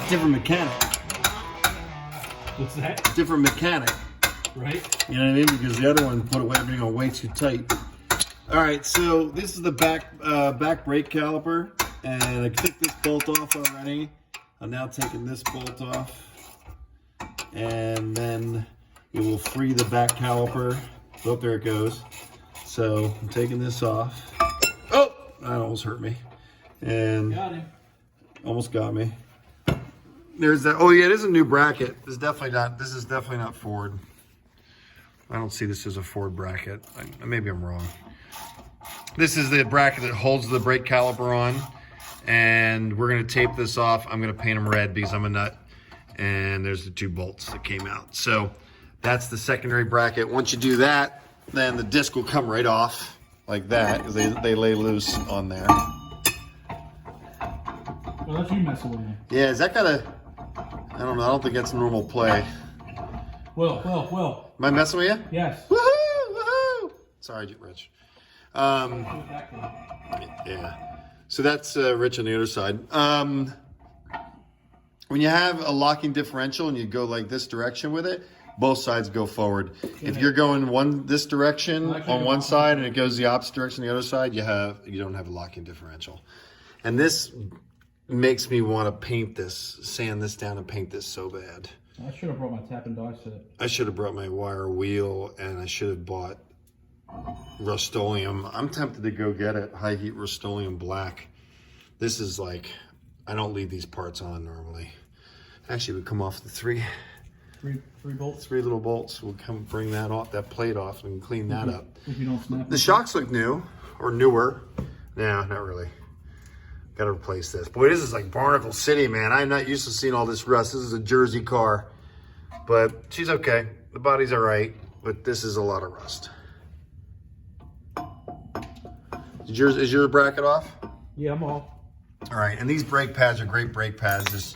different mechanic. What's that? Different mechanic. Right? You know what I mean? Because the other one put away everything on way too tight. All right, so this is the back brake caliper, and I took this bolt off already. I'm now taking this bolt off, and then it will free the back caliper. Oh, there it goes. So I'm taking this off. Oh, that almost hurt me. And Got him. almost got me. There's that. Oh yeah, it is a new bracket. This is definitely not Ford. I don't see this as a Ford bracket. Maybe I'm wrong. This is the bracket that holds the brake caliper on, and we're gonna tape this off. I'm gonna paint them red because I'm a nut. And there's the 2 bolts that came out. So that's the secondary bracket. Once you do that, then the disc will come right off like that, because they lay loose on there. Well, that's you messing with me. Yeah, is that kind of? I don't know. I don't think that's normal play. Will. Am I messing with you? Yes. Woohoo! Woohoo! Sorry, Rich. Yeah. So that's Rich on the other side. When you have a locking differential and you go like this direction with it, both sides go forward. If you're going this direction on one side and it goes the opposite direction on the other side, you don't have a locking differential. And this makes me want to paint this, sand this down and paint this so bad. I should have brought my tap and die set. I should have brought my wire wheel, and I should have bought Rust-Oleum. I'm tempted to go get it, high heat Rust-Oleum black. This is like, I don't leave these parts on normally. Actually, we come off the three bolts. 3 little bolts. We'll come bring that off, that plate off, and clean that up. If you don't snap The shocks look new, or newer. No, not really. Got to replace this. Boy, this is like Barnacle City, man. I'm not used to seeing all this rust. This is a Jersey car, but she's okay. The body's all right, but this is a lot of rust. Is your bracket off? Yeah, I'm off. All right, and these brake pads are great brake pads.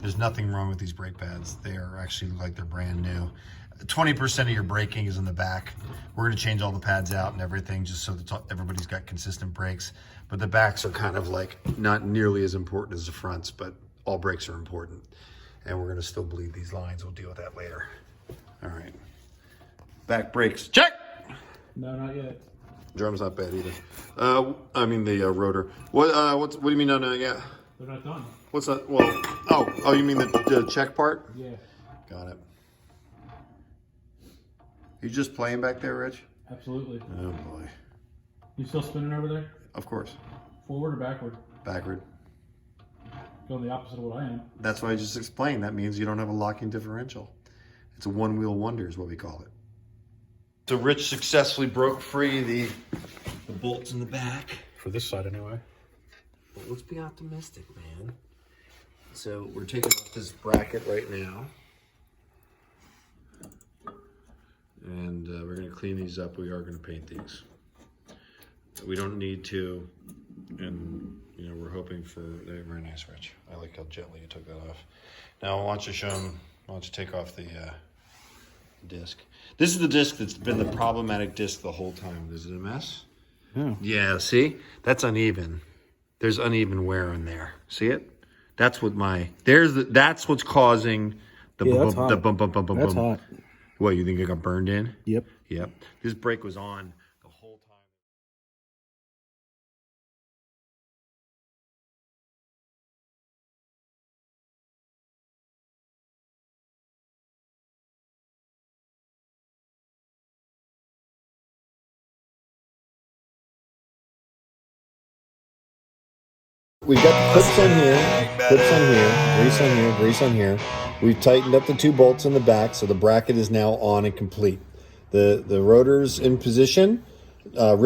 There's nothing wrong with these brake pads. They are actually like they're brand new. 20% of your braking is in the back. We're gonna change all the pads out and everything just so that everybody's got consistent brakes. But the backs are kind of like not nearly as important as the fronts, but all brakes are important. And we're gonna still bleed these lines. We'll deal with that later. All right. Back brakes, check! No, not yet. Drum's not bad either. I mean the rotor. What do you mean no yet? They're not done. What's that? Well, oh, you mean the check part? Yeah. Got it. You just playing back there, Rich? Absolutely. Oh boy. You still spinning over there? Of course. Forward or backward? Backward. Going the opposite of what I am. That's what I just explained. That means you don't have a locking differential. It's a one-wheel wonder is what we call it. So Rich successfully broke free the bolts in the back. For this side anyway. Well, let's be optimistic, man. So we're taking off this bracket right now. And we're going to clean these up. We are going to paint these. We don't need to, and you know, we're hoping for, they're very nice, Rich. I like how gently you took that off. Now, why don't you show them, why don't you take off the disc. This is the disc that's been the problematic disc the whole time. Is it a mess? Yeah. Yeah, see? That's uneven. There's uneven wear in there. See it? That's what that's what's causing the bump. That's hot. What, you think it got burned in? Yep. Yep. This brake was on the whole time. We've got the clips on here, grease on here, grease on here. We've tightened up the 2 bolts in the back, so the bracket is now on and complete. The rotor's in position. Rich